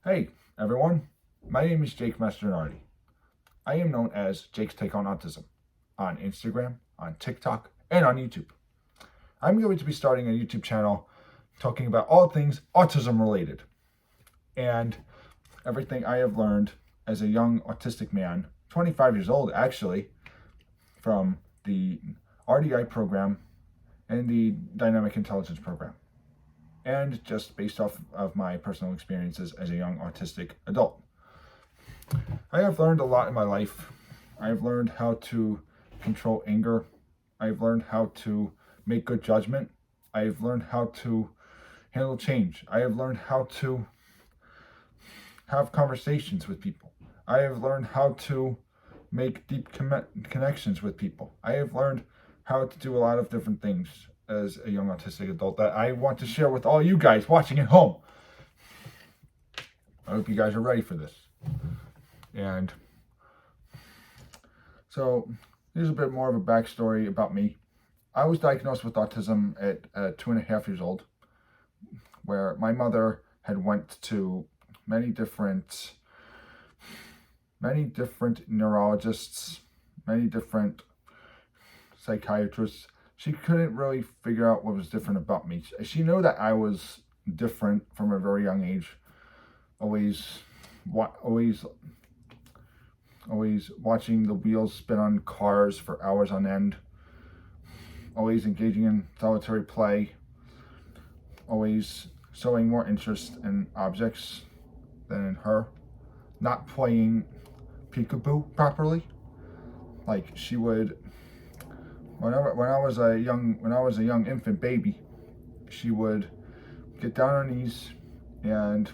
Hey, everyone. My name is Jake Masternardi. I am known as Jake's Take on Autism on Instagram, on TikTok, and on YouTube. I'm going to be starting a YouTube channel talking about all things autism related and everything I have learned as a young autistic man, 25 years old actually, from the RDI program and the Dynamic Intelligence program, and just based off of my personal experiences as a young autistic adult. I have learned a lot in my life. I've learned how to control anger. I've learned how to make good judgment. I've learned how to handle change. I have learned how to have conversations with people. I have learned how to make deep connections with people. I have learned how to do a lot of different things as a young autistic adult that I want to share with all you guys watching at home. I hope you guys are ready for this. And so here's a bit more of a backstory about me. I was diagnosed with autism at 2.5 years old, where my mother had went to many different neurologists, many different psychiatrists. She couldn't really figure out what was different about me. She knew that I was different from a very young age. Always watching the wheels spin on cars for hours on end. Always engaging in solitary play. Always showing more interest in objects than in her. Not playing peekaboo properly. Like she would, when I was a young infant baby, she would get down on her knees and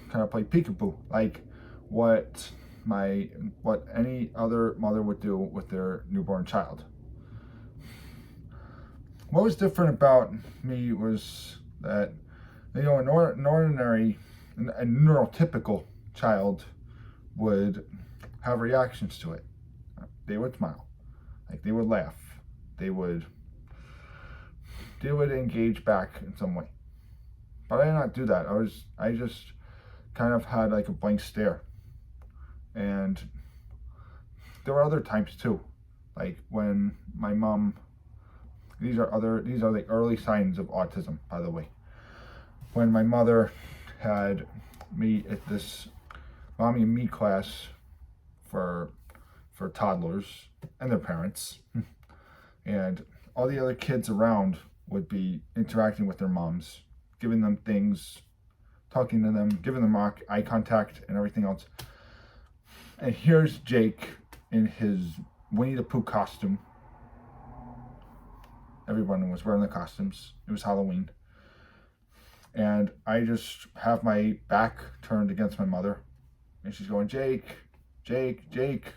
kind of play peekaboo, like what any other mother would do with their newborn child. What was different about me was that, an ordinary, a neurotypical child would have reactions to it. They would smile, like they would laugh, they would engage back in some way. But I did not do that. I just kind of had like a blank stare. And there were other times too, like when my mom, these are the early signs of autism, by the way. When my mother had me at this mommy and me class for toddlers and their parents, and all the other kids around would be interacting with their moms, giving them things, talking to them, giving them eye contact and everything else. And here's Jake in his Winnie the Pooh costume. Everyone was wearing the costumes. It was Halloween. And I just have my back turned against my mother. And she's going, Jake, Jake, Jake.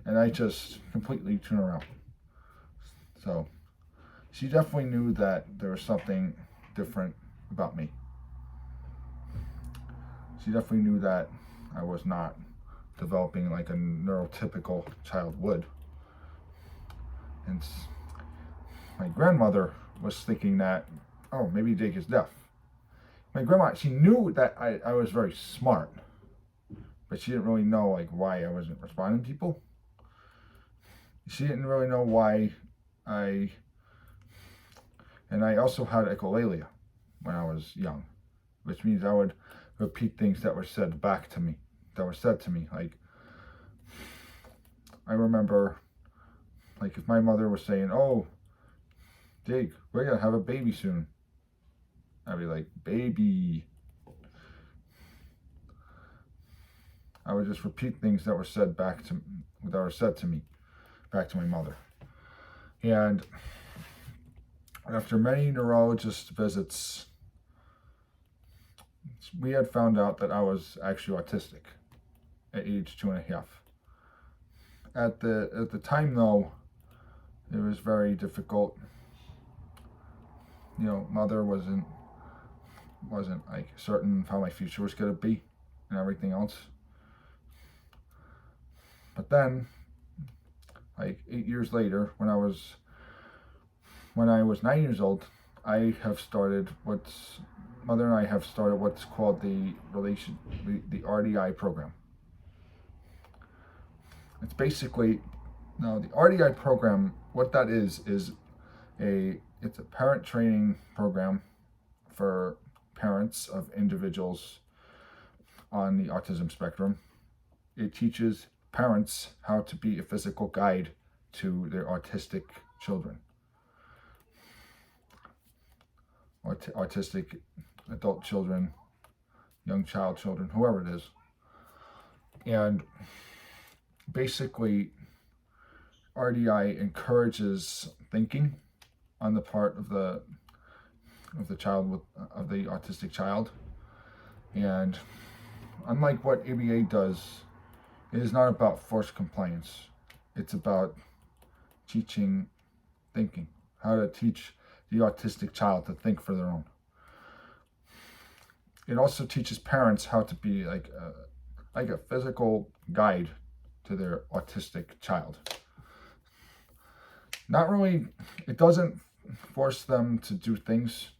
And I just completely turn around. So she definitely knew that there was something different about me. She definitely knew that I was not developing like a neurotypical child would. And my grandmother was thinking that, oh, maybe Jake is deaf. My grandma, she knew that I was very smart, but she didn't really know like why I wasn't responding to people. She didn't really know why and I also had echolalia when I was young, which means I would repeat things that were said to me. Like, I remember, like, if my mother was saying, oh, Jake, we're gonna have a baby soon, I'd be like, baby. I would just repeat things that were said to me, back to my mother. And after many neurologist visits, we had found out that I was actually autistic at age 2.5. At the time though, it was very difficult. You know, mother wasn't like certain how my future was gonna be and everything else. But then, like 8 years later, when I was 9 years old, I have started what's mother and I have started what's called the RDI program. It's basically, now the RDI program, what that is it's a parent training program for parents of individuals on the autism spectrum. It teaches parents how to be a physical guide to their autistic children, autistic adult children, young child children, whoever it is. And basically, RDI encourages thinking on the part of the child of the autistic child. And unlike what ABA does, it is not about forced compliance. It's about teaching thinking, how to teach the autistic child to think for their own. It also teaches parents how to be like a physical guide to their autistic child. Not really, it doesn't force them to do things.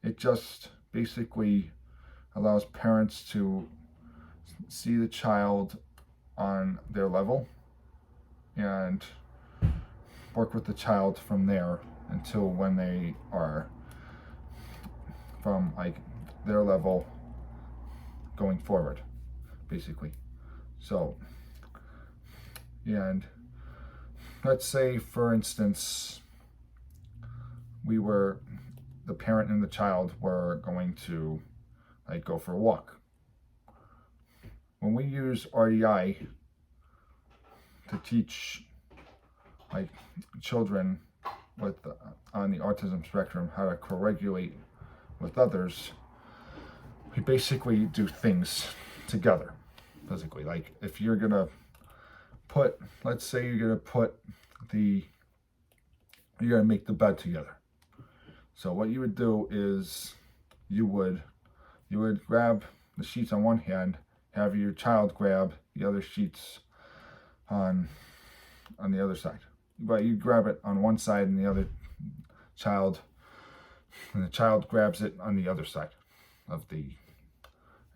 It just basically allows parents to see the child on their level and work with the child from there until when they are from like their level going forward, basically. So, and let's say, for instance, the parent and the child were going to like go for a walk. When we use RDI to teach like children on the autism spectrum how to co-regulate with others, we basically do things together physically. Like if you're gonna put, let's say you're gonna make the bed together. So what you would do is you would grab the sheets on one hand, have your child grab the other sheets on the other side. But you grab it on one side and the child grabs it on the other side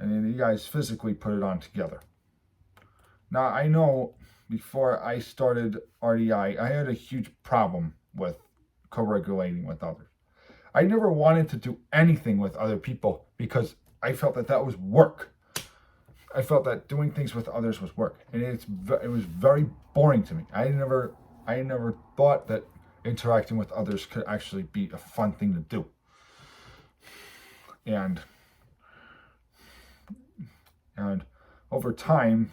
and then you guys physically put it on together. Now I know before I started RDI, I had a huge problem with co-regulating with others. I never wanted to do anything with other people because I felt that was work. I felt that doing things with others was work, and it was very boring to me. I never thought that interacting with others could actually be a fun thing to do. And over time,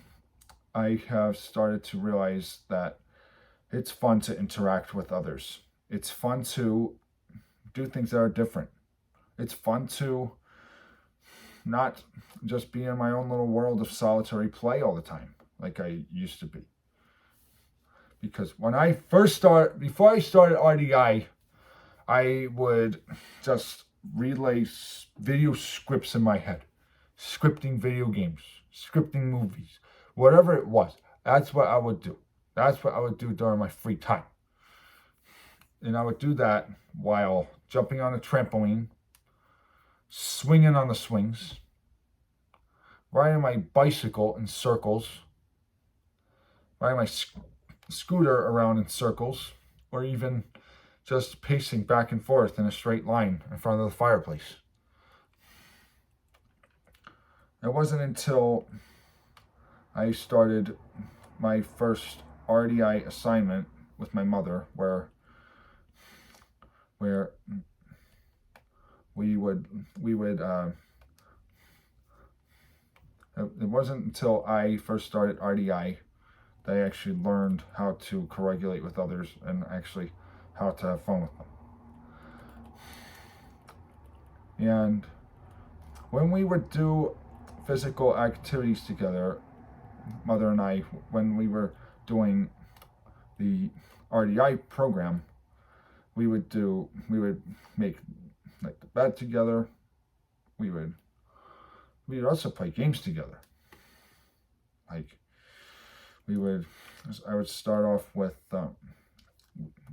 I have started to realize that it's fun to interact with others. It's fun to do things that are different. It's fun to not just be in my own little world of solitary play all the time like I used to be. Because before I started RDI, I would just relay video scripts in my head, scripting video games, scripting movies, whatever it was. That's what I would do. That's what I would do during my free time. And I would do that while jumping on a trampoline, swinging on the swings, riding my bicycle in circles, riding my scooter around in circles, or even just pacing back and forth in a straight line in front of the fireplace. It wasn't until I started my first RDI assignment with my mother where we would it wasn't until I first started RDI that I actually learned how to co-regulate with others and actually how to have fun with them. And when we would do physical activities together, Mother and I, when we were doing the RDI program, we would make like the bed together. We would also play games together. Like I would start off with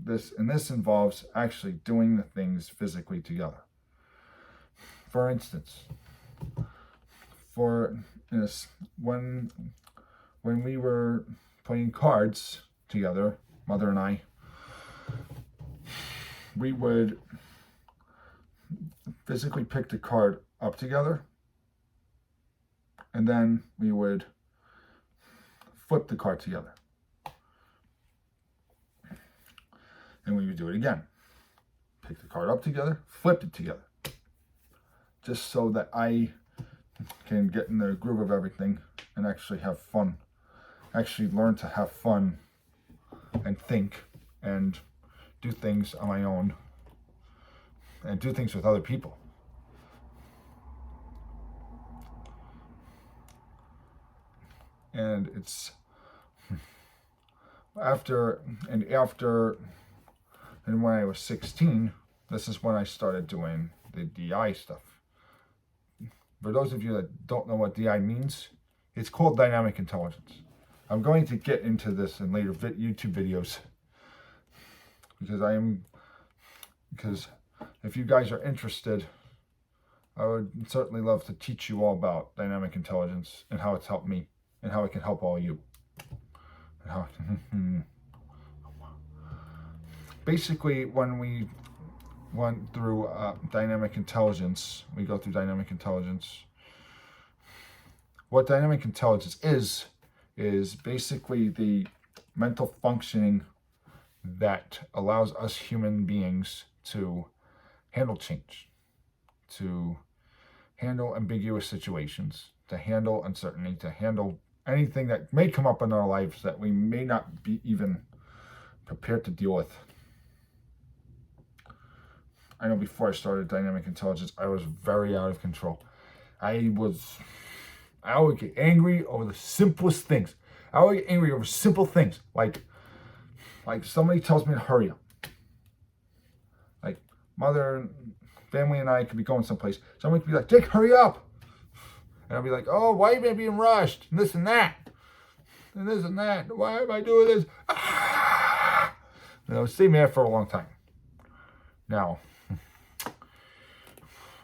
this, and this involves actually doing the things physically together. For instance, for this, when we were playing cards together, Mother and I, we would physically pick the card up together, and then we would flip the card together. And we would do it again. Pick the card up together, flip it together. Just so that I can get in the groove of everything and actually have fun. Actually learn to have fun and think and do things on my own and do things with other people. And it's after when I was 16, this is when I started doing the DI stuff. For those of you that don't know what DI means, it's called dynamic intelligence. I'm going to get into this in later YouTube videos because if you guys are interested, I would certainly love to teach you all about dynamic intelligence and how it's helped me and how it can help all you. Basically, when we went through dynamic intelligence, we go through dynamic intelligence. What dynamic intelligence is basically the mental functioning that allows us human beings to handle change, to handle ambiguous situations, to handle uncertainty, to handle anything that may come up in our lives that we may not be even prepared to deal with. I know before I started dynamic intelligence, I was very out of control. I would get angry over the simplest things. I would get angry over simple things, like somebody tells me to hurry up. Like mother, family, and I could be going someplace. Somebody could be like, "Jake, hurry up!" And I'll be like, "Oh, why am I being rushed? And this and that, and this and that. Why am I doing this?" And I would stay mad for a long time. Now,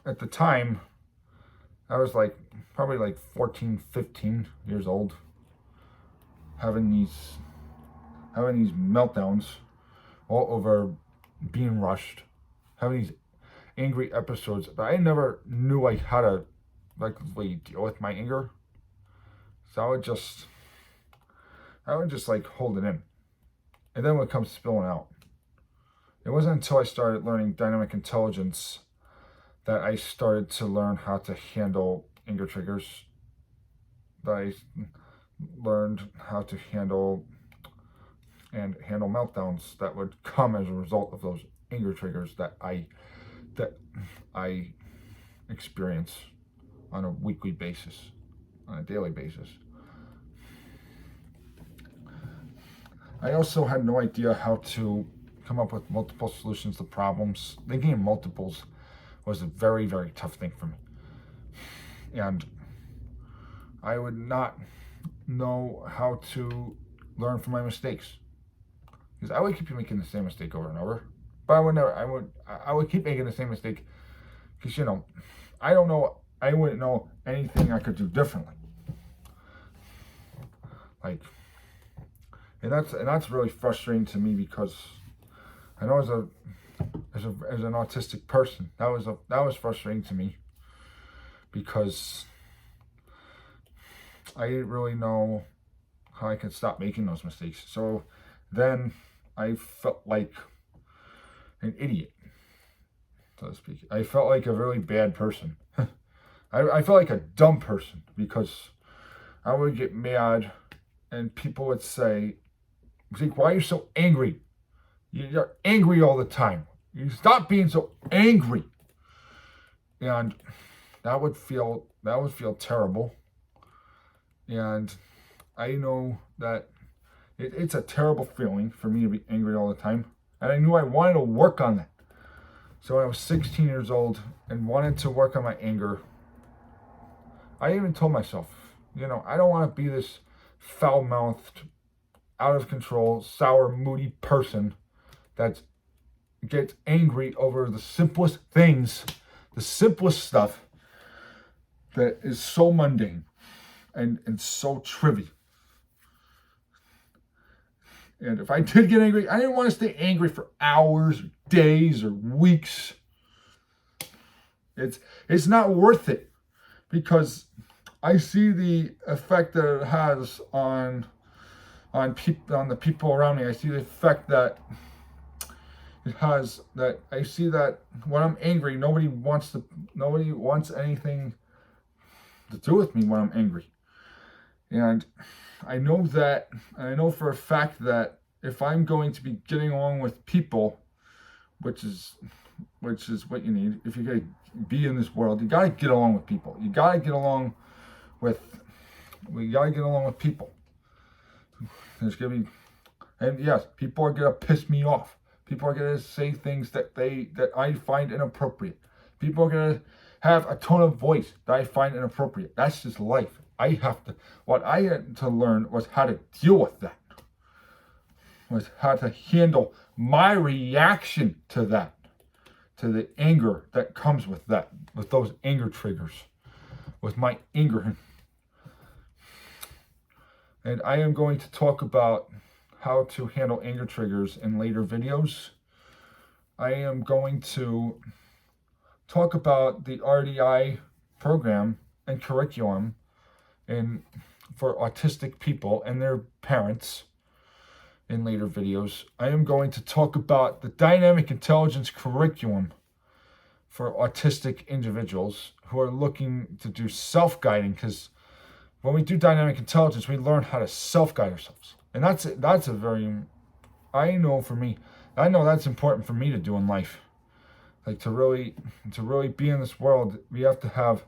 at the time, I was probably 14, 15 years old, having these meltdowns all over being rushed, having these angry episodes, but I never knew how to really deal with my anger. So I would just hold it in. And then when it comes to spilling out, it wasn't until I started learning dynamic intelligence that I started to learn how to handle anger triggers, that I learned how to handle meltdowns that would come as a result of those anger triggers that I experience on a weekly basis, on a daily basis. I also had no idea how to come up with multiple solutions to problems. Thinking in multiples was a very, very tough thing for me. And I would not know how to learn from my mistakes, because I would keep making the same mistake over and over. But I would keep making the same mistake because, I wouldn't know anything I could do differently. And that's really frustrating to me, because I know as an autistic person, that was frustrating to me, because I didn't really know how I could stop making those mistakes. So then I felt like an idiot, so to speak. I felt like a really bad person. I felt like a dumb person, because I would get mad and people would say, "Zeke, why are you so angry? You're angry all the time. You stop being so angry." And that would feel terrible. And I know that it's a terrible feeling for me to be angry all the time. And I knew I wanted to work on that. So when I was 16 years old and wanted to work on my anger, I even told myself, I don't want to be this foul-mouthed, out of control, sour, moody person that gets angry over the simplest things, the simplest stuff that is so mundane and so trivial. And if I did get angry, I didn't want to stay angry for hours, or days, or weeks. It's not worth it, because I see the effect that it has on the people around me. I see the effect that it has. That I see that when I'm angry, nobody wants anything to do with me when I'm angry. And I know for a fact that if I'm going to be getting along with people, which is what you need, if you're going to be in this world, you got to get along with people. We got to get along with people. There's going to be, and yes, people are going to piss me off. People are going to say things that I find inappropriate. People are going to have a tone of voice that I find inappropriate. That's just life. What I had to learn was how to deal with that. Was how to handle my reaction to that, to the anger that comes with that, with those anger triggers, with my anger. And I am going to talk about how to handle anger triggers in later videos. I am going to talk about the RDI program and curriculum for autistic people and their parents in later videos. I am going to talk about the dynamic intelligence curriculum for autistic individuals who are looking to do self-guiding, because when we do dynamic intelligence, we learn how to self-guide ourselves. And that's a very, I know that's important for me to do in life. Like to really be in this world, we have to have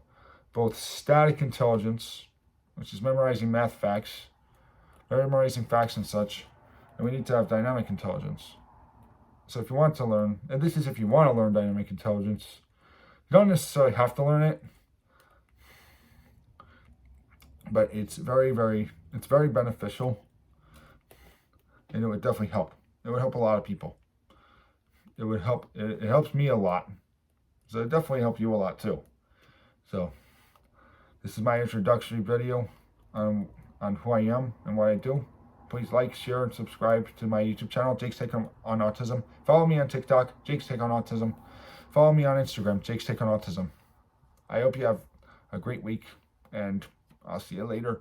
both static intelligence, which is memorizing facts and such, and we need to have dynamic intelligence. So if you want to learn, and this is if you want to learn dynamic intelligence, you don't necessarily have to learn it, but it's very beneficial, and it would definitely help. It would help a lot of people. It helps me a lot, so it definitely helps you a lot too. So this is my introductory video on who I am and what I do. Please like, share, and subscribe to my YouTube channel, Jake's Take on Autism. Follow me on TikTok, Jake's Take on Autism. Follow me on Instagram, Jake's Take on Autism. I hope you have a great week, and I'll see you later.